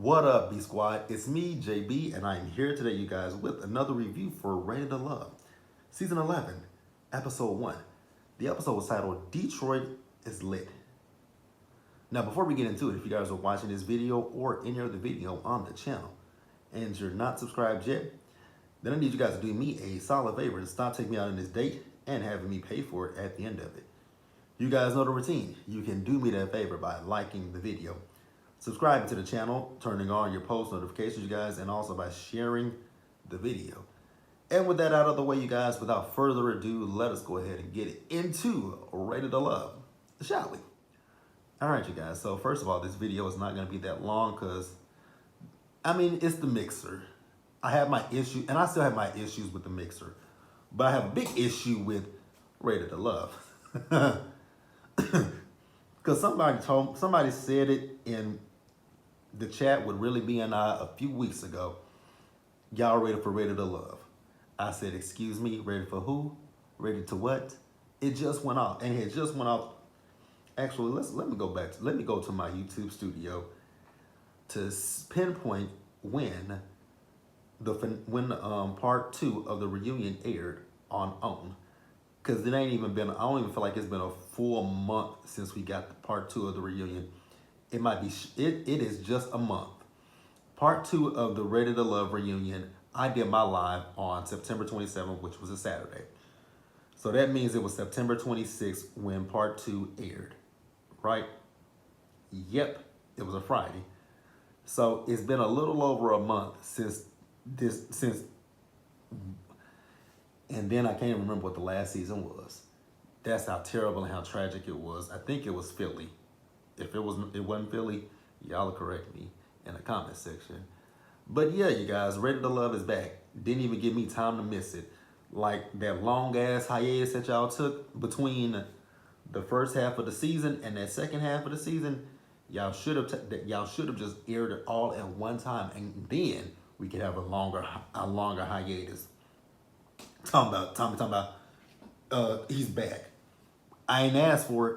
What up, B Squad? It's me, JB, and I'm here today, you guys, with another review for Ready to Love, Season 11, Episode 1. The episode was titled Detroit is Lit. Now, before we get into it, if you guys are watching this video or any other video on the channel and you're not subscribed yet, then I need you guys to do me a solid favor and stop taking me out on this date and having me pay for it at the end of it. You guys know the routine. You can do me that favor by liking the video, subscribing to the channel, turning on your post notifications, you guys, and also by sharing the video. And with that out of the way, you guys, without further ado, let us go ahead and get into Ready to Love, shall we? All right, you guys. So first of all, this video is not going to be that long because, it's the mixer. I have my issue, and I still have my issues with the mixer, but I have a big issue with Ready to Love. Because somebody said it in the chat with Really Me and I a few weeks ago. Y'all ready for Ready to Love? I said, excuse me, ready for who? Ready to what? It just went off, and it just went off. Actually, let me go to my YouTube studio to pinpoint when part 2 of the reunion aired on OWN. Because it ain't even been, I don't even feel like it's been a full month since we got the part 2 of the reunion. It might be, it is just a month. Part 2 of the Ready to Love reunion, I did my live on September 27th, which was a Saturday. So that means it was September 26th when part 2 aired, right? Yep, it was a Friday. So it's been a little over a month since, and then I can't even remember what the last season was. That's how terrible and how tragic it was. I think it was Philly. If it wasn't Philly, y'all will correct me in the comment section. But yeah, you guys, Ready to Love is back. Didn't even give me time to miss it. Like that long ass hiatus that y'all took between the first half of the season and that second half of the season, y'all should have just aired it all at one time, and then we could have a longer hiatus. Talking about he's back. I ain't asked for it,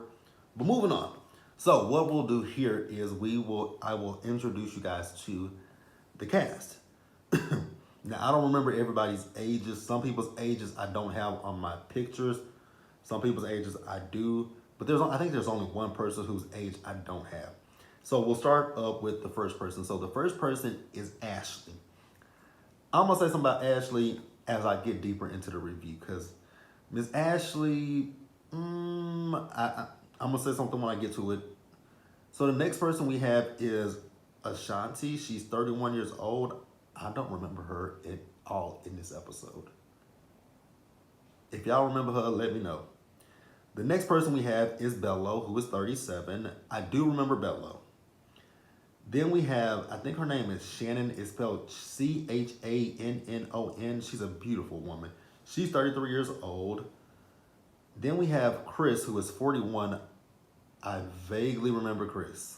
but moving on. So what we'll do here is I will introduce you guys to the cast. Now, I don't remember everybody's ages. Some people's ages I don't have on my pictures. Some people's ages I do. But I think there's only one person whose age I don't have. So we'll start up with the first person. So the first person is Ashley. I'm going to say something about Ashley as I get deeper into the review. Because Miss Ashley, I'm going to say something when I get to it. So the next person we have is Ashanti. She's 31 years old. I don't remember her at all in this episode. If y'all remember her, let me know. The next person we have is Bello, who is 37. I do remember Bello. Then we have, I think her name is Shannon. It's spelled Channon. She's a beautiful woman. She's 33 years old. Then we have Chris, who is 41. I vaguely remember Chris.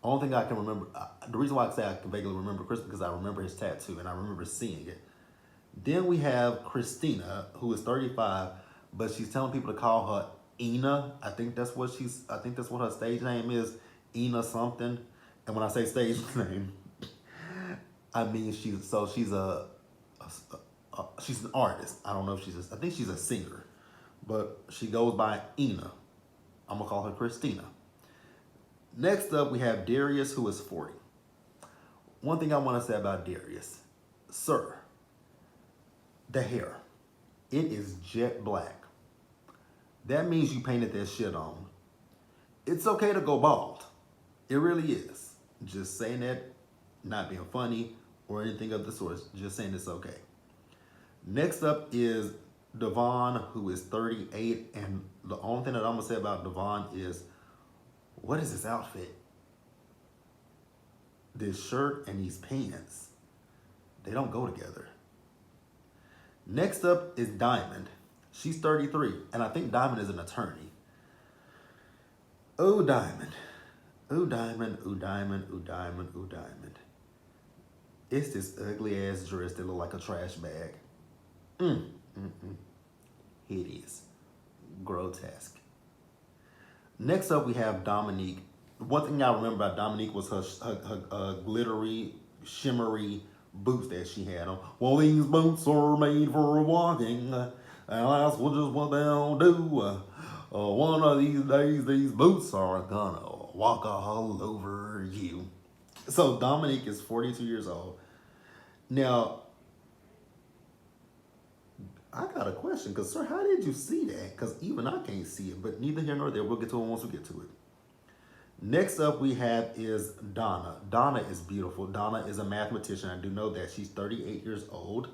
Only thing I can remember, the reason why I say I can vaguely remember Chris because I remember his tattoo and I remember seeing it. Then we have Christina, who is 35, but she's telling people to call her Ina. I think that's what her stage name is, Ina something. And when I say stage name, I mean she's an artist. I don't know if I think she's a singer, but she goes by Ina. I'm gonna call her Christina. Next up, we have Darius, who is 40. One thing I want to say about Darius, sir, the hair, it is jet black. That means you painted that shit on. It's okay to go bald. It really is. Just saying that, not being funny or anything of the sort. Just saying it's okay. Next up is Devon, who is 38. And the only thing that I'm going to say about Devon is, what is this outfit? This shirt and these pants, they don't go together. Next up is Diamond. She's 33, and I think Diamond is an attorney. Oh, Diamond. Oh, Diamond, oh, Diamond, oh, Diamond, oh, Diamond. It's this ugly ass dress that look like a trash bag. Hideous. Grotesque. Next up, we have Dominique, one thing I remember about Dominique was her glittery, shimmery boots that she had on. Well, these boots are made for walking, and that's just what they'll do. One of these days, these boots are gonna walk all over you. So Dominique is 42 years old. Now, I got a question, because, sir, how did you see that? Because even I can't see it, but neither here nor there. We'll get to it once we get to it. Next up we have is Donna. Donna is beautiful. Donna is a mathematician. I do know that. She's 38 years old.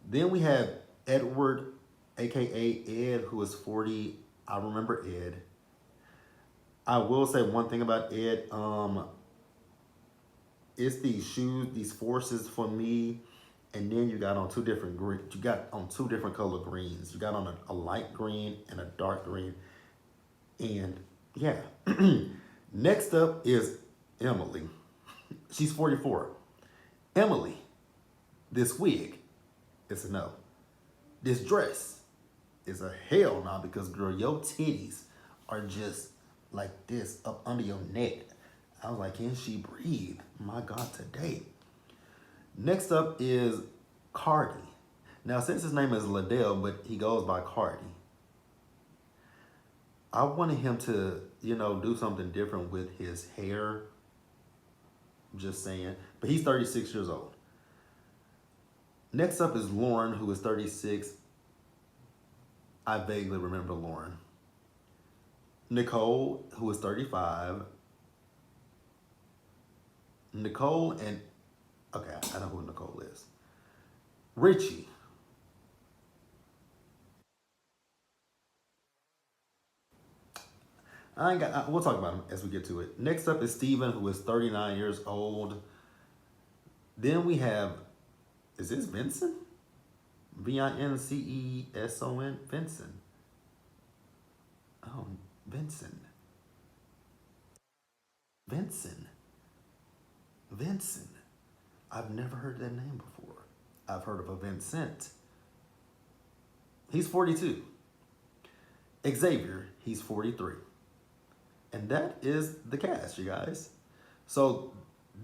Then we have Edward, aka Ed, who is 40. I remember Ed. I will say one thing about Ed. It's these shoes, these forces for me, and then you got on two different green. You got on two different color greens. You got on a light green and a dark green, and yeah. Next up is Emily. She's 44. Emily, this wig is a no. This dress is a hell no, because, girl, your titties are just like this up under your neck. I was like, can she breathe? My God, today. Next up is Cardi. Now, since his name is Liddell, but he goes by Cardi, I wanted him to, do something different with his hair. Just saying. But he's 36 years old. Next up is Lauren, who is 36. I vaguely remember Lauren. Nicole, who is 35. Nicole and, okay, I know who Nicole is. Richie. We'll talk about him as we get to it. Next up is Steven, who is 39 years old. Then we have, is this Vincent? Vinceson? Vincent. Oh, Vincent. Vincent. I've never heard that name before. I've heard of a Vincent. He's 42. Xavier, he's 43. And that is the cast, you guys. So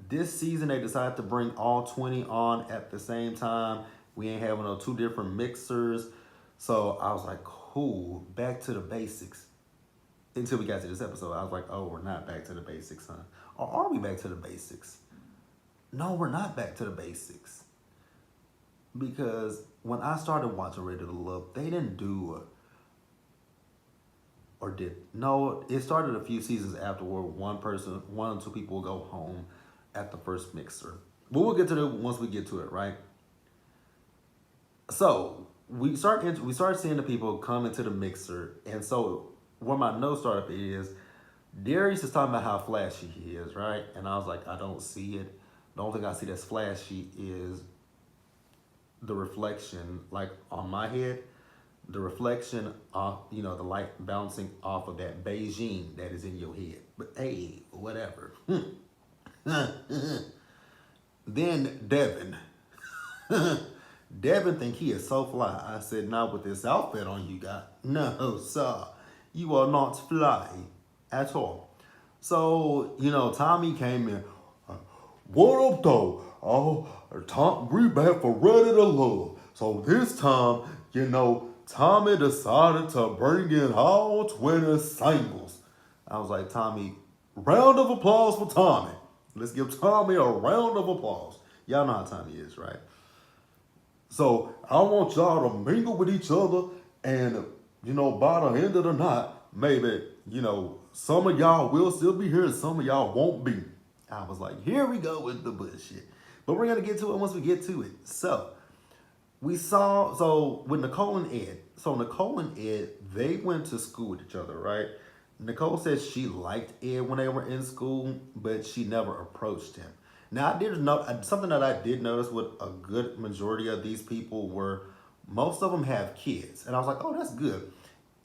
this season they decided to bring all 20 on at the same time. We ain't having no two different mixers. So I was like, cool, back to the basics. Until we got to this episode, I was like, oh, we're not back to the basics, huh? Or are we back to the basics? No, we're not back to the basics. Because when I started watching Ready to Love, they didn't do or did. No, it started a few seasons afterward. One or two people will go home at the first mixer. But we'll get to it once we get to it, right? So we start seeing the people come into the mixer, and so where my notes start up is Darius is talking about how flashy he is, right? And I was like, I don't see it. The only thing I see that's flashy is the reflection, like on my head, the reflection of, the light bouncing off of that Beijing that is in your head. But hey, whatever. Then Devin. Devin think he is so fly. I said, not with this outfit on you got. No, sir. You are not fly at all. So, Tommy came in. What up, though? Oh, Tom, we back for Ready to Love. So this time, Tommy decided to bring in all 20 singles. I was like, Tommy, round of applause for Tommy. Let's give Tommy a round of applause. Y'all know how Tommy is, right? So I want y'all to mingle with each other, and, by the end of the night, maybe, some of y'all will still be here and some of y'all won't be. I was like, here we go with the bullshit. But we're going to get to it once we get to it. So with Nicole and Ed. So Nicole and Ed, they went to school with each other, right? Nicole said she liked Ed when they were in school, but she never approached him. Now, I did know something that I did notice with a good majority of these people were most of them have kids. And I was like, oh, that's good.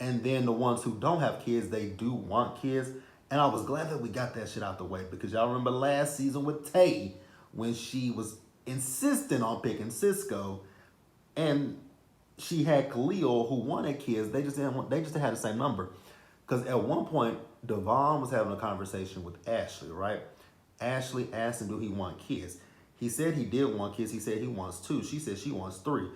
And then the ones who don't have kids, they do want kids. And I was glad that we got that shit out the way, because y'all remember last season with Tay when she was insisting on picking Cisco, and she had Khalil who wanted kids. They just had the same number. Because at one point, Devon was having a conversation with Ashley, right? Ashley asked him, do he want kids? He said he did want kids. He said he wants two. She said she wants three.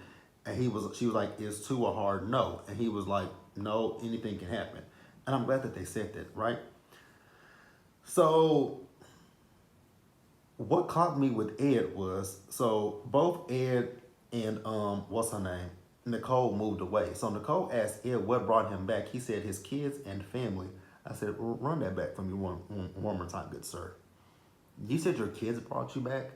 And she was like, is two a hard no? And he was like, no, anything can happen. And I'm glad that they said that, right? So what caught me with Ed was, so both Ed and what's her name? Nicole moved away. So Nicole asked Ed what brought him back. He said his kids and family. I said, run that back for me one more time, good sir. You said your kids brought you back?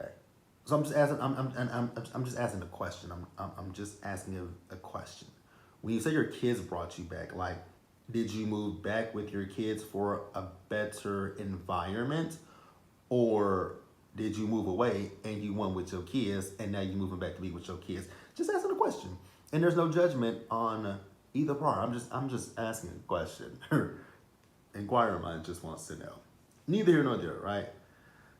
Okay. So I'm just asking. I'm just asking a question. I'm just asking a question. When you say your kids brought you back, like, did you move back with your kids for a better environment, or did you move away and you went with your kids and now you're moving back to be with your kids? Just asking a question, and there's no judgment on either part. I'm just asking a question. Inquiring mind just wants to know. Neither here nor there, right?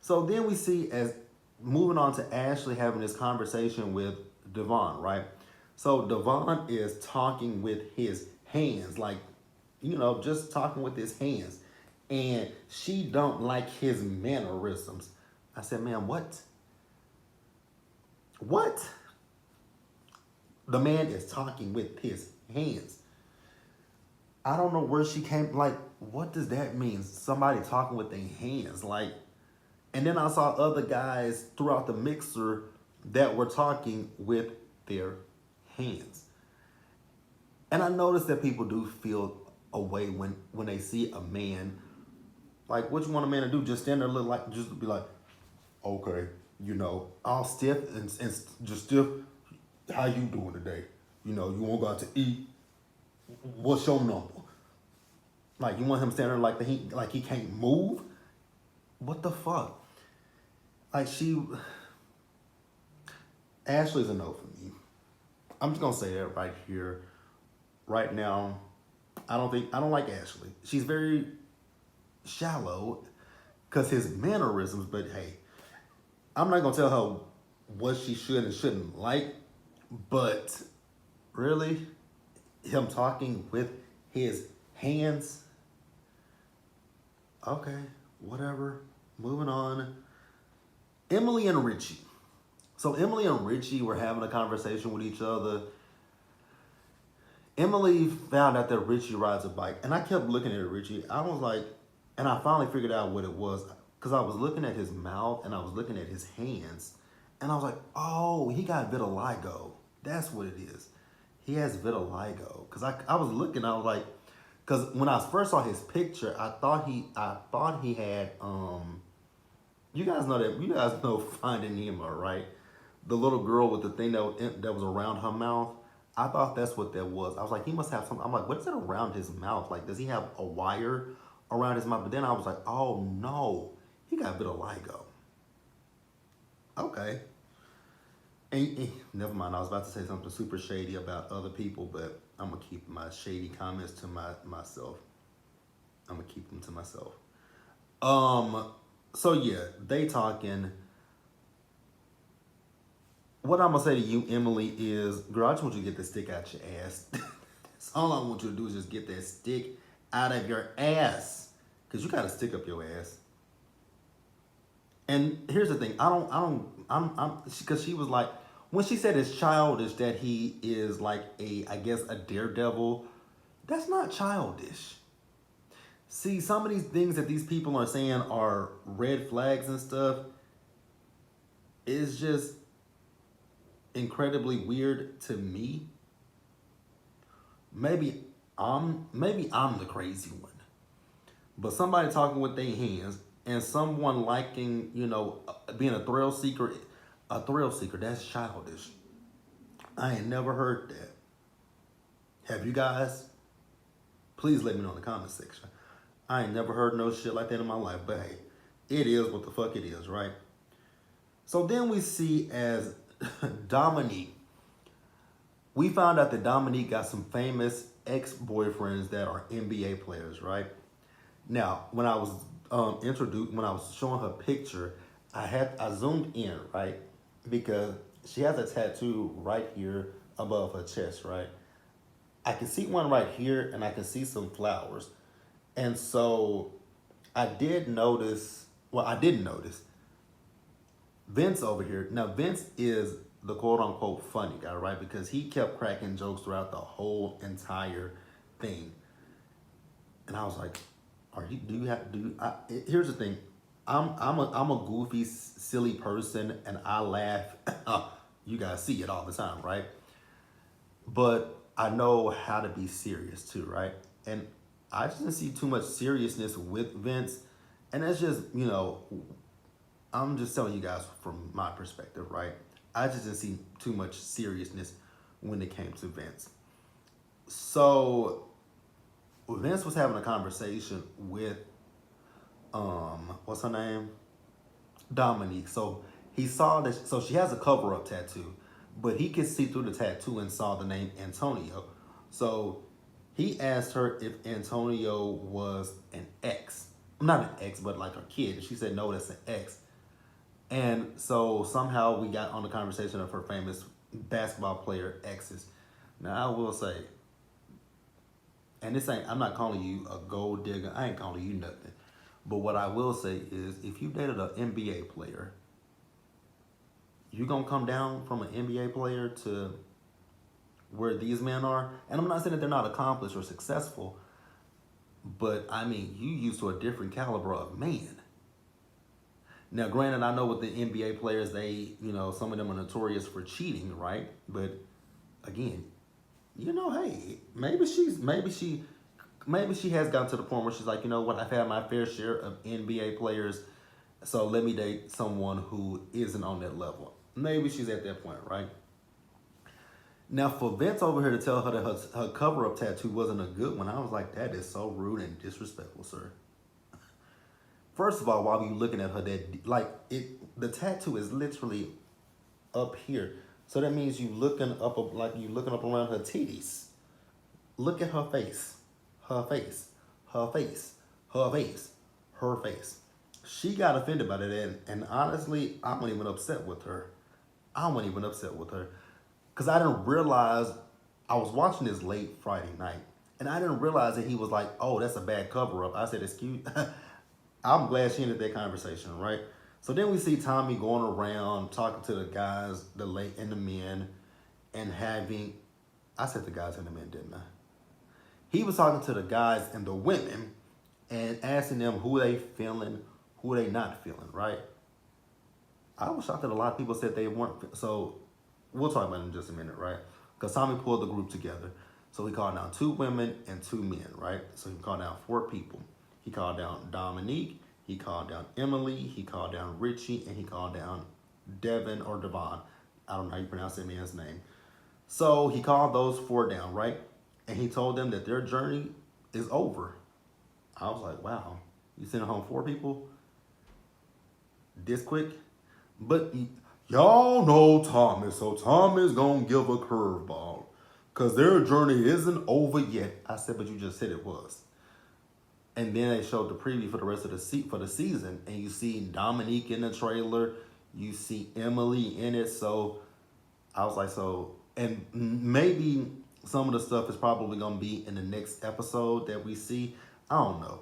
So then we see as moving on to Ashley having this conversation with Devon, right? So Devon is talking with his hands, like, just talking with his hands. And she don't like his mannerisms. I said, man, what? What? The man is talking with his hands. I don't know where she came, like, what does that mean? Somebody talking with their hands, like, and then I saw other guys throughout the mixer that were talking with their hands. And I noticed that people do feel a way when they see a man. Like, what you want a man to do? Just stand there, look like, just be like, okay, all stiff and just stiff. How you doing today? You won't go out to eat. What's your number? Like, you want him standing there like he can't move? What the fuck? Like, Ashley's a no for me. I'm just gonna say that right here, right now. I don't like Ashley. She's very shallow because his mannerisms, but hey, I'm not gonna tell her what she should and shouldn't like, but really, him talking with his hands, okay, whatever, moving on. Emily and Richie. So Emily and Richie were having a conversation with each other. Emily found out that Richie rides a bike, and I kept looking at Richie. I was like, and I finally figured out what it was, because I was looking at his mouth and I was looking at his hands, and I was like, oh, he got vitiligo. That's what it is. He has vitiligo. Because I was looking, I was like, because when I first saw his picture, I thought he had you guys know Finding Nemo, right? The little girl with the thing that was around her mouth. I thought that's what that was. I was like, he must have something. I'm like, what is it around his mouth? Like, does he have a wire around his mouth? But then I was like, oh no, he got vitiligo. Okay. And never mind, I was about to say something super shady about other people, but I'm going to keep my shady comments to myself. I'm going to keep them to myself. So yeah, they talking. What I'm going to say to you, Emily, is, girl, I just want you to get the stick out your ass. That's all I want you to do is just get that stick out of your ass. Because you got to stick up your ass. And here's the thing. Because she was like, when she said it's childish that he is like I guess a daredevil, that's not childish. See, some of these things that these people are saying are red flags and stuff is just incredibly weird to me. Maybe I'm the crazy one. But somebody talking with their hands and someone liking, being a thrill seeker, that's childish. I ain't never heard that. Have you guys? Please let me know in the comment section. I ain't never heard no shit like that in my life, but hey, it is what the fuck it is, right? So then we see as Dominique. We found out that Dominique got some famous ex-boyfriends that are NBA players, right? Now, when I was when I was showing her picture, I zoomed in, right? Because she has a tattoo right here above her chest, right? I can see one right here, and I can see some flowers. And so I did notice, well, I didn't notice Vince over here. Now, Vince is the quote unquote funny guy, right? Because he kept cracking jokes throughout the whole entire thing. And I was like, do you have, here's the thing. I'm a goofy, silly person, and I laugh. You guys see it all the time, right? But I know how to be serious too, right? And I just didn't see too much seriousness with Vince. And that's just, I'm just telling you guys from my perspective, right? I just didn't see too much seriousness when it came to Vince. So Vince was having a conversation with what's her name? Dominique. So he saw that, so she has a cover up tattoo, but he could see through the tattoo and saw the name Antonio. So he asked her if Antonio was an ex. Not an ex, but like a kid. She said, no, that's an ex. And so somehow we got on the conversation of her famous basketball player exes. Now I will say, and this ain't, I'm not calling you a gold digger. I ain't calling you nothing. But what I will say is, if you dated an NBA player, you gonna come down from an NBA player to where these men are. And I'm not saying that they're not accomplished or successful, but I mean, you used to a different caliber of man. Now, granted, I know with the NBA players, they, some of them are notorious for cheating, right? But again, hey, maybe she has gotten to the point where she's like, you know what, I've had my fair share of NBA players, so let me date someone who isn't on that level. Maybe she's at that point, right? Now, for Vince over here to tell her that her cover-up tattoo wasn't a good one, I was like, that is so rude and disrespectful, sir. First of all, while you looking at her, the tattoo is literally up here. So that means you looking up around her titties. Look at her face. Her face. Her face. Her face. Her face. She got offended by that, and honestly, I wasn't even upset with her. Because I didn't realize, I was watching this late Friday night, and I didn't realize that he was like, oh, that's a bad cover-up. I said, excuse, I'm glad she ended that conversation, right? So then we see Tommy going around talking to the guys, the men, and having, I said the guys and the men, didn't I? He was talking to the guys and the women and asking them who they feeling, who they not feeling, right? I was shocked that a lot of people said they weren't. So we'll talk about it in just a minute, right? Because Tommy pulled the group together. So he called down 2 women and 2 men, right? So he called down 4 people. He called down Dominique, he called down Emily, he called down Richie, and he called down Devin or Devon. I don't know how you pronounce that man's name. So he called those 4 down, right? And he told them that their journey is over. I was like, wow, you sending home 4 people this quick? But y'all know Thomas, so Thomas gonna give a curveball because their journey isn't over yet. I said, but you just said it was. And then they showed the preview for the rest of the season, and you see Dominique in the trailer, you see Emily in it. So I was like, and maybe some of the stuff is probably gonna be in the next episode that we see. I don't know.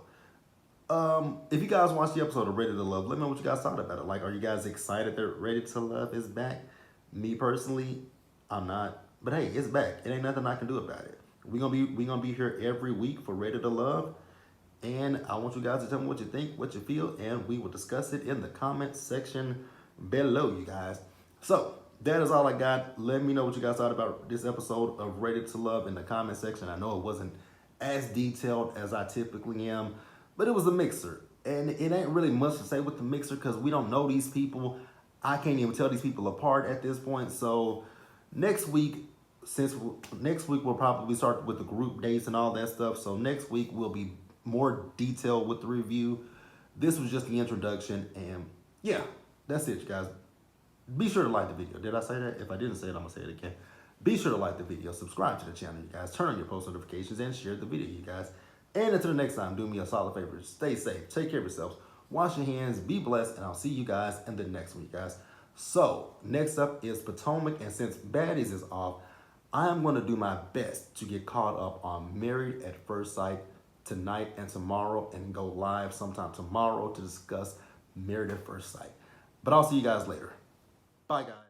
If you guys watched the episode of Ready to Love, let me know what you guys thought about it. Like, are you guys excited that Ready to Love is back? Me personally, I'm not. But hey, it's back. It ain't nothing I can do about it. We gonna be here every week for Ready to Love. And I want you guys to tell me what you think, what you feel, and we will discuss it in the comment section below, you guys. So that is all I got. Let me know what you guys thought about this episode of Ready to Love in the comment section. I know it wasn't as detailed as I typically am, but it was a mixer. And it ain't really much to say with the mixer because we don't know these people. I can't even tell these people apart at this point. So next week we'll probably start with the group dates and all that stuff. So next week we'll be more detailed with the review. This was just the introduction, and yeah, that's it, you guys. Be sure to like the video. Did I say that? If I didn't say it, I'm gonna say it again. Be sure to like the video, subscribe to the channel, you guys, turn on your post notifications, and share the video, you guys. And until the next time, do me a solid favor. Stay safe, take care of yourselves, wash your hands, be blessed, and I'll see you guys in the next one, you guys. So next up is Potomac, and since Baddies is off, I am going to do my best to get caught up on Married at First Sight tonight and tomorrow, and go live sometime tomorrow to discuss Married at First Sight. But I'll see you guys later. Bye, guys.